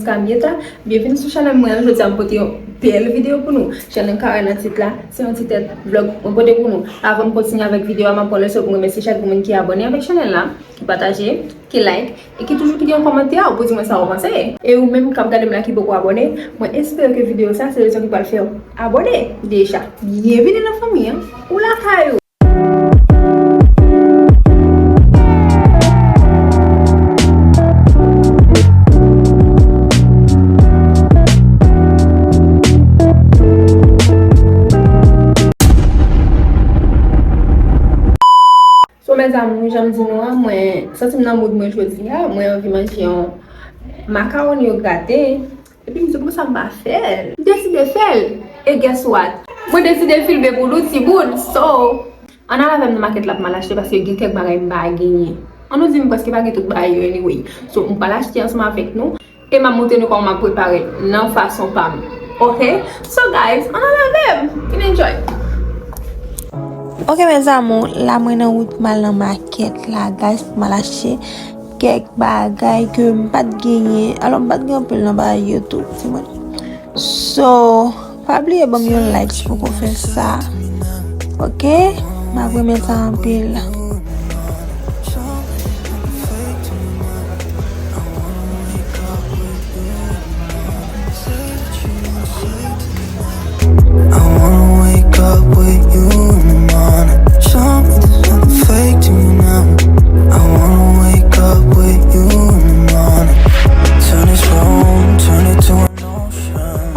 jusqu'à mieta. Bienvenue sur channel Mwen. Je tiens à porter une belle vidéo pour nous. Channel carré dans titre là, c'est un petit vlog on porte pour nous. Avant de continuer avec la vidéo, je vais pour remercier chaque monde qui est abonné avec channel là, qui partage, qui like et qui toujours qui dit un commentaire pour dire ça vous pensez. Et ou même quand vous regardez là qui beaucoup abonné, moi j'espère que vidéo ça c'est le qui va le faire abonner déjà. Bienvenue dans la famille ou la caillou. Mes amis, j'aime dire moi, ça c'est mon mood moi choisi là, moi envie manger un macaroni au gratin. Et puis je me dis comment ça va faire. Je décide de faire et guess what? Moi décide de filmer pour l'autre bout. So, on a la même market là pour m'acheter parce que quelques bagages m'ba gagner. On nous dit parce que pas tout bagages anyway. So, on va l'acheter ensemble avec nous et m'a monter nous comment préparer non façon pas. OK? So guys, on a la même. Enjoy. Ok mes amours, la mwen nan route mal nan market la guys pou mal acheter kek bagay ke m'pat genye. Alors m'pat genye pel nan bagay yo tout, ti mwen. So, pa oubliye bam yon likes pou kon fè ça. Ok? Ma vwe met ça en pile.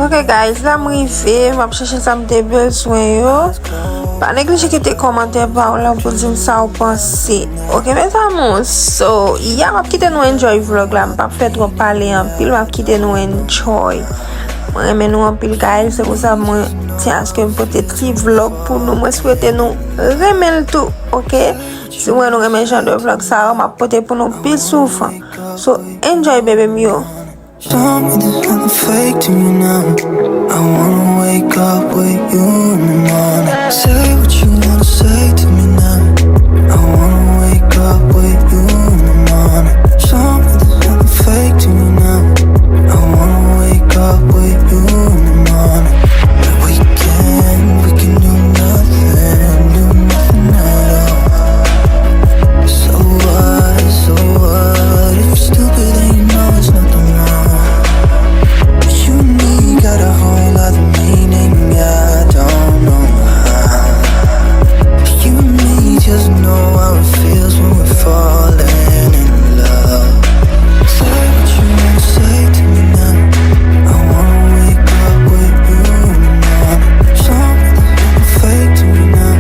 Ok guys, la m'rive, m'a chercher ça m'te besoin yo. Pas négliger que tes commentaires par là pour dire ça ou penser. Ok mes amours, so hier m'a quitter nous enjoy vlog là, m'a fait trop parler en pile, m'a quitter nous enjoy. Moi aime nous en pile guys, c'est pour ça moi tiens à ce que peut-être petit vlog pour nous, moi souhaiter nous remettre tout, ok? Si moi nous remet genre de vlog ça, m'a porter pour nous pile souffrant. So enjoy baby mio. Tell me there's nothing fake to me now. I wanna wake up with you in the morning. Say what you wanna say to me now. I wanna wake up with you in the morning. Tell me there's nothing fake to me now. I wanna wake up with you in the morning. But we can do nothing at all. So what? If you're stupid then you know it's nothing wrong. Got a whole lot of meaning, I don't know how. You and me just know how it feels when we're falling in love. Say what you wanna say to me now. I wanna wake up with you in the morning. Show me there's nothing fake to me now.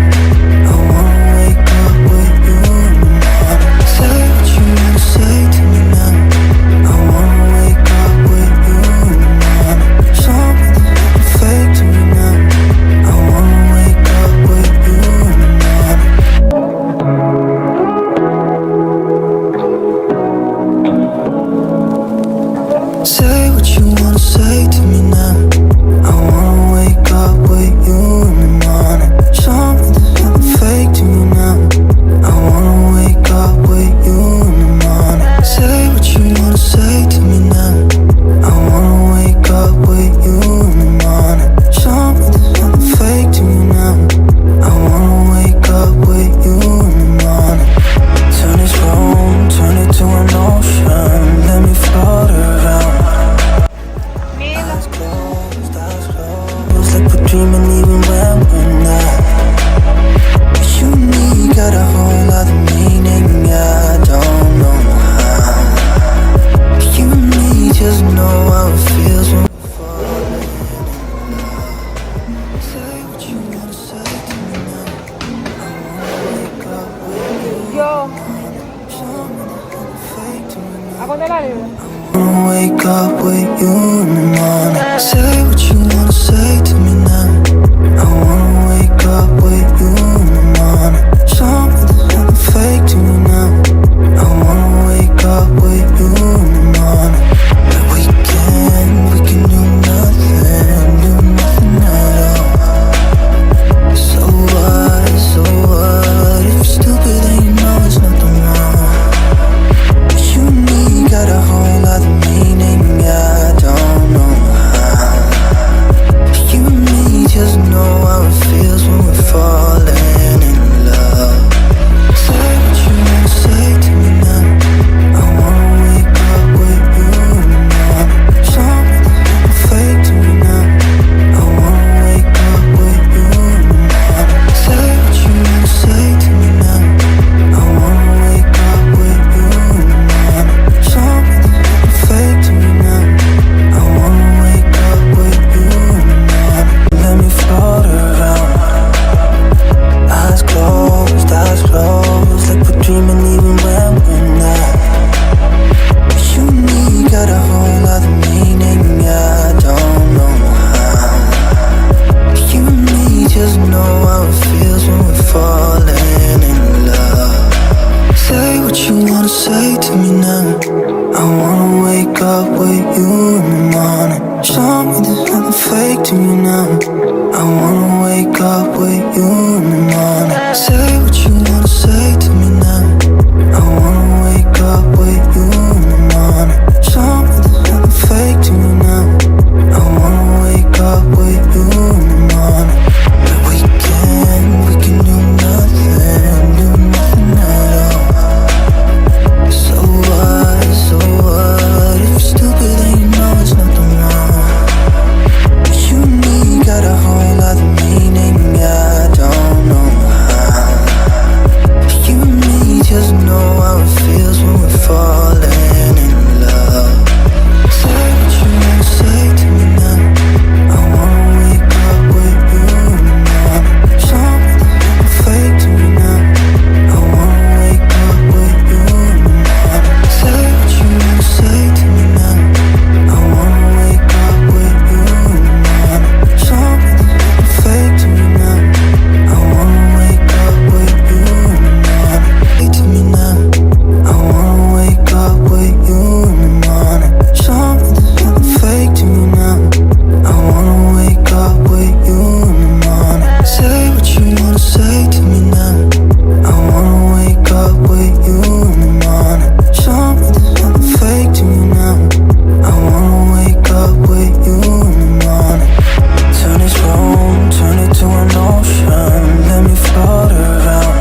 I wanna wake up with you in the morning. Say what you wanna say to me now. I wanna wake up with you in the morning. Show me there's nothing fake to me now. I wanna wake up with you in the morning. Say what you wanna say to me now. I wanna wake up with you in the morning. Show me there's nothing fake to me now. I wanna wake up with you in the morning. Say what you wanna say to me now. I wanna wake up with you in the morning. Show me there's nothing fake to me now. I wanna wake up with you in the morning. Turn this room, turn it to an ocean. Let me float around. Eyes closed, feels like we're dreaming even when we're not. You and me got a whole lot of meaning, I don't know how. You and me just know how it feels when we're falling in love. Say what you wanna say to me now. I wanna wake up with you. Yo, Show me there's nothing fake to me now. a konte la live. I wanna wake up with you in the morning. Say what you wanna say to me now. I wanna wake up with you in the morning. Show me there's nothing fake to me now. I wanna wake up with you in the morning. But we can do nothing at all. So what? If you're stupid then you know it's nothing wrong. You and me got a whole lot of meaning, I don't now. I wanna wake up with you in the morning. Say what you wanna say to me now. I wanna wake up with you in the morning. Something that's nothing fake to me now. I wanna wake up with you in the morning. We can do nothing at all. So what? If you're stupid then you know it's nothing wrong. You and me got a whole other meaning, I don't know how. You and me just know how it feels when we're falling in love. Say what you wanna say to me now. I wanna wake up with you in the morning. Something that's fake to me now. I wanna wake up with you in the morning. Say what you wanna say to me now. I wanna wake up with you in the morning. Something that's fake to me now. I wanna wake up with you in the morning. Say to me now. I wanna wake up with you in the morning. Something that's fake to me now. I wanna wake up with you in the morning. Say what you wanna say to me now. I wanna wake up with you in the morning. Something that's fake to me now. I wanna wake up with you in the morning. Turn this room, turn it to an ocean. Let me float around.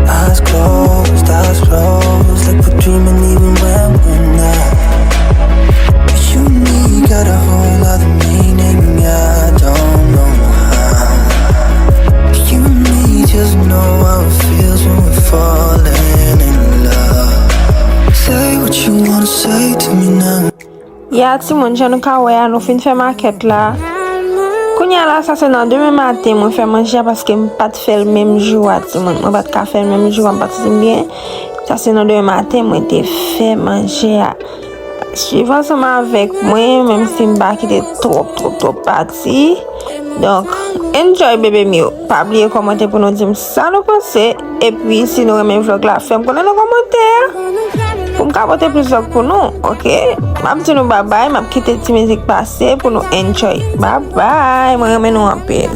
Eyes closed, like we're dreaming even when we're not. You and me got a whole other meaning, I don't know how. You and me just know how it feels when we're falling in love. Say what you wanna say to me now. Ya ti moun jan nou ka wè an nou fin fè market la. Kounya la sa se nan deme matin mwen fè manje paske m pat fè l mèm jou a ti moun. Mwen pat ka fè l mèm jou an pat si bien. Sa se nan deme matin mwen te fè manje a. Suivant seman avèk mwen, mèm si m ba ki te trop pati. Donc, enjoy bébé miyo. Pa bliye komante pou nou dim sa nou pense. Et puis, si nou remen vlog la fèm konen nou komante. Pou m kapote plus vlog pou nou, ok? Map di nou bye bye, map kite ti mizik pase pou nou enjoy. Bye bye, mwen remen nou anpil.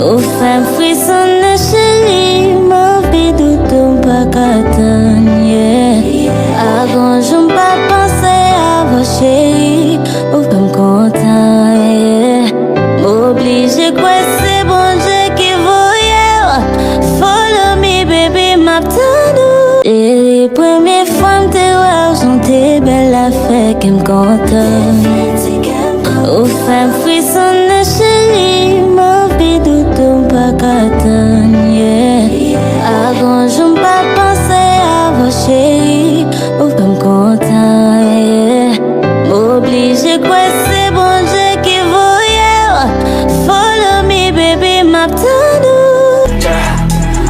Ou fèm frisson nan chéri, mou bidou tou pa katan, Agon joun pa panse avò chéri, ou fèm kontan, M'oblige kwen se bon Dje ki voye, follow me baby map tanou. Et les premières fois m'te wè ou son te bel la fè ke m'kontan, ou fèm frisson nan chéri, mou bidou tou pa katan, Agon joun pa panse avò chéri, ou fèm kontan, M'oblige kwen se bon Dje ki voye, follow me baby map tanou.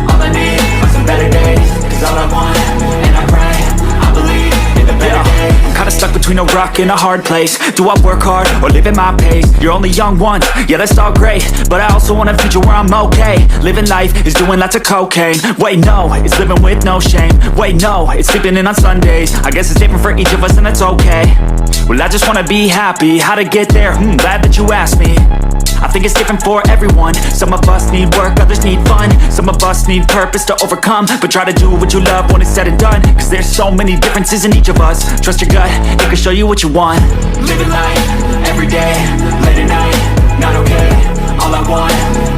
All I need are some better days, 'cause all I want, and I pray, I believe in the better days. I'm kinda stuck between a rock and a hard place. Do I work hard or live at my pace? You're only young once, yeah that's all great, but I also want a future where I'm okay. Living life is doing lots of cocaine. Wait no, it's living with no shame. Wait no, it's sleeping in on Sundays. I guess it's different for each of us and that's okay. Well I just wanna be happy, how to get there? Glad that you asked me. I think it's different for everyone. Some of us need work, others need fun. Some of us need purpose to overcome. But try to do what you love when it's said and done, cause there's so many differences in each of us. Trust your gut, it can show you what you want. Living life, everyday, late at night, not okay. All I want